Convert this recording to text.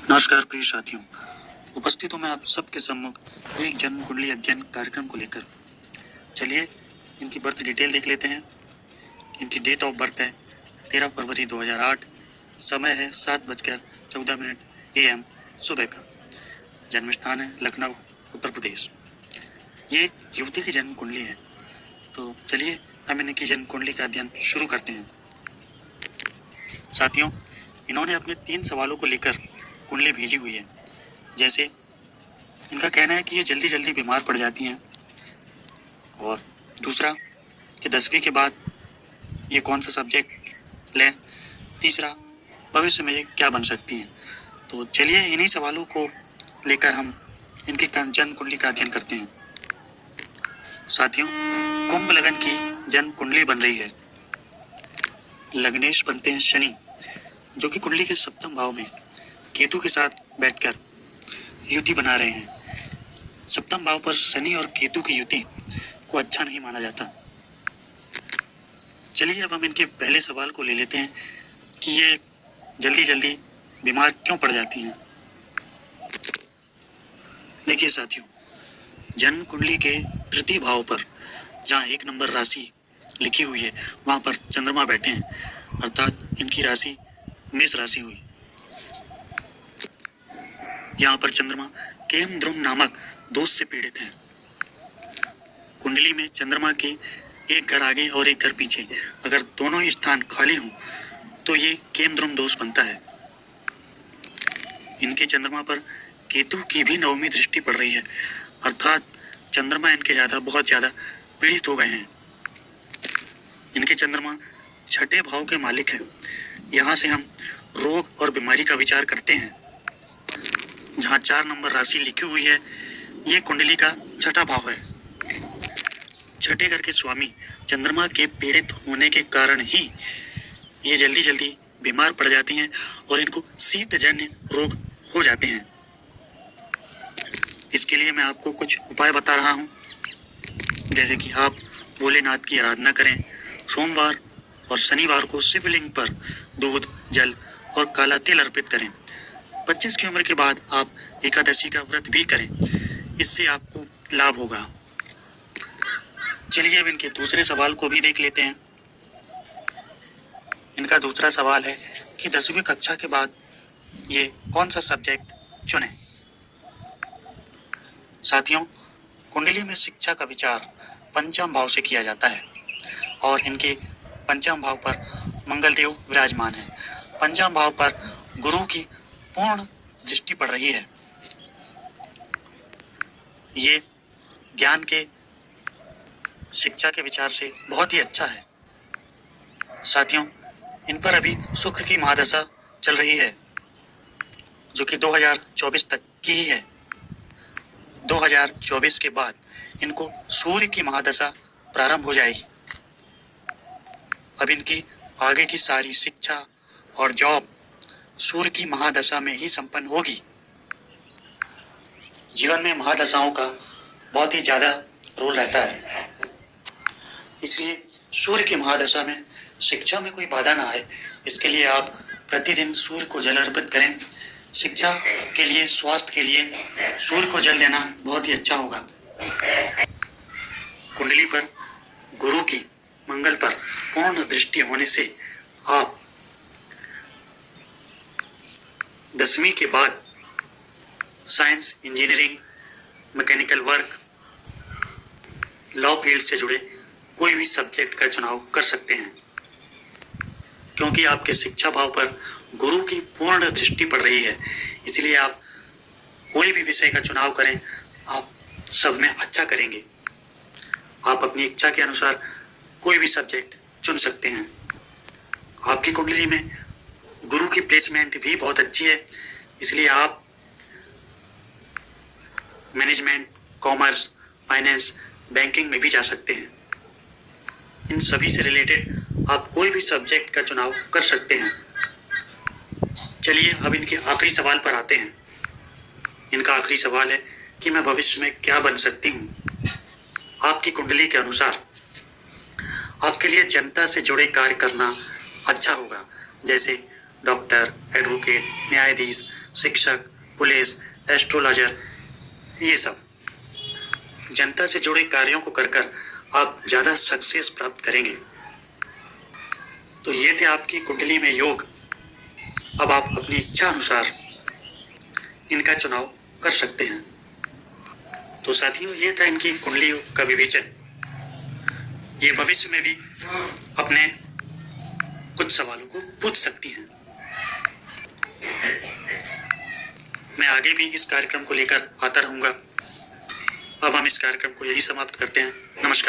नमस्कार प्रिय साथियों, उपस्थित हूँ मैं आप सबके सम्मुख एक जन्म कुंडली अध्ययन कार्यक्रम को लेकर। चलिए इनकी बर्थ डिटेल देख लेते हैं। इनकी डेट ऑफ बर्थ है 13 फरवरी 2008, समय है 7:14 AM सुबह का। जन्म स्थान है लखनऊ, उत्तर प्रदेश। ये एक युवती की जन्म कुंडली है, तो चलिए हम इनकी जन्म कुंडली का अध्ययन शुरू करते हैं। साथियों, इन्होंने अपने 3 सवालों को लेकर कुंडली भेजी हुई है। जैसे इनका कहना है कि ये जल्दी जल्दी बीमार पड़ जाती हैं, और दूसरा कि 10वीं के बाद ये कौन सा सब्जेक्ट लें, तीसरा भविष्य में ये क्या बन सकती हैं। तो चलिए इन्हीं सवालों को लेकर हम इनकी जन्म कुंडली का अध्ययन करते हैं। साथियों, कुंभ लगन की जन्म कुंडली बन रही है। लग्नेश बनते हैं शनि, जो कि कुंडली के सप्तम भाव में केतु के साथ बैठकर युति बना रहे हैं। सप्तम भाव पर शनि और केतु की युति को अच्छा नहीं माना जाता। चलिए अब हम इनके पहले सवाल को ले लेते हैं कि ये जल्दी जल्दी बीमार क्यों पड़ जाती हैं। देखिए साथियों, जन्म कुंडली के तृतीय भाव पर जहाँ 1 नंबर राशि लिखी हुई है वहां पर चंद्रमा बैठे हैं, अर्थात इनकी राशि मेष राशि हुई। यहाँ पर चंद्रमा केम ध्रुव नामक दोष से पीड़ित हैं। कुंडली में चंद्रमा के एक घर आगे और एक घर पीछे अगर दोनों ही स्थान खाली हों तो ये केम ध्रुव दोष बनता है। इनके चंद्रमा पर केतु की भी 9वीं दृष्टि पड़ रही है, अर्थात चंद्रमा इनके बहुत ज्यादा पीड़ित हो गए हैं। इनके चंद्रमा 6ठे भाव के मालिक है। यहाँ से हम रोग और बीमारी का विचार करते हैं। जहाँ 4 नंबर राशि लिखी हुई है, ये कुंडली का 6ठा भाव है। 6ठे घर के स्वामी चंद्रमा के पीड़ित होने के कारण ही ये जल्दी जल्दी बीमार पड़ जाती हैं और इनको शीतजन्य रोग हो जाते हैं। इसके लिए मैं आपको कुछ उपाय बता रहा हूँ, जैसे कि आप भोलेनाथ की आराधना करें। सोमवार और शनिवार को शिवलिंग पर दूध, जल और काला तिल अर्पित करें। 25 की उम्र के बाद आप एकादशी का व्रत भी करें, इससे आपको लाभ होगा। चलिए अब इनके दूसरे सवाल को भी देख लेते हैं। इनका दूसरा सवाल है कि 10वीं कक्षा के बाद ये कौन सा सब्जेक्ट चुनें। साथियों, कुंडली में शिक्षा का विचार पंचम भाव से किया जाता है और इनके पंचम भाव पर मंगल देव विराजमान है। पंचम भाव पर गुरु की पूर्ण दृष्टि पड़ रही है। ये ज्ञान के शिक्षा के विचार से बहुत ही अच्छा है। साथियों, इन पर अभी शुक्र की महादशा चल रही है, जो कि 2024 तक की ही है। 2024 के बाद इनको सूर्य की महादशा प्रारंभ हो जाएगी। अब इनकी आगे की सारी शिक्षा और जॉब सूर्य की महादशा में ही संपन्न होगी। जीवन में महादशाओं का बहुत ही ज्यादा रोल रहता है, इसलिए सूर्य की महादशा में शिक्षा में कोई बाधा ना आए, इसके लिए आप प्रतिदिन सूर्य को जल अर्पित करें। शिक्षा के लिए, स्वास्थ्य के लिए सूर्य को जल देना बहुत ही अच्छा होगा। कुंडली पर गुरु की मंगल पर पूर्ण दृष्टि होने से आप 10वीं के बाद science, engineering, mechanical work, law field से जुड़े कोई भी सब्जेक्ट का चुनाव कर सकते हैं, क्योंकि आपके शिक्षा भाव पर गुरु की पूर्ण दृष्टि पड़ रही है। इसलिए आप कोई भी विषय का चुनाव करें, आप सब में अच्छा करेंगे। आप अपनी इच्छा के अनुसार कोई भी सब्जेक्ट चुन सकते हैं। आपकी कुंडली में गुरु की प्लेसमेंट भी बहुत अच्छी है, इसलिए आप मैनेजमेंट, कॉमर्स, फाइनेंस, बैंकिंग में भी जा सकते हैं। इन सभी से रिलेटेड आप कोई भी सब्जेक्ट का चुनाव कर सकते हैं। चलिए अब इनके आखिरी सवाल पर आते हैं। इनका आखिरी सवाल है कि मैं भविष्य में क्या बन सकती हूँ। आपकी कुंडली के अनुसार आपके लिए जनता से जुड़े कार्य करना अच्छा होगा, जैसे डॉक्टर, एडवोकेट, न्यायाधीश, शिक्षक, पुलिस, एस्ट्रोलॉजर, ये सब जनता से जुड़े कार्यों को कर कर आप ज्यादा सक्सेस प्राप्त करेंगे। तो ये थे आपकी कुंडली में योग। अब आप अपनी इच्छा अनुसार इनका चुनाव कर सकते हैं। तो साथियों, ये था इनकी कुंडलियों का विवेचन। ये भविष्य में भी अपने कुछ सवालों को पूछ सकती हैं। मैं आगे भी इस कार्यक्रम को लेकर आता रहूंगा। अब हम इस कार्यक्रम को यही समाप्त करते हैं। नमस्कार।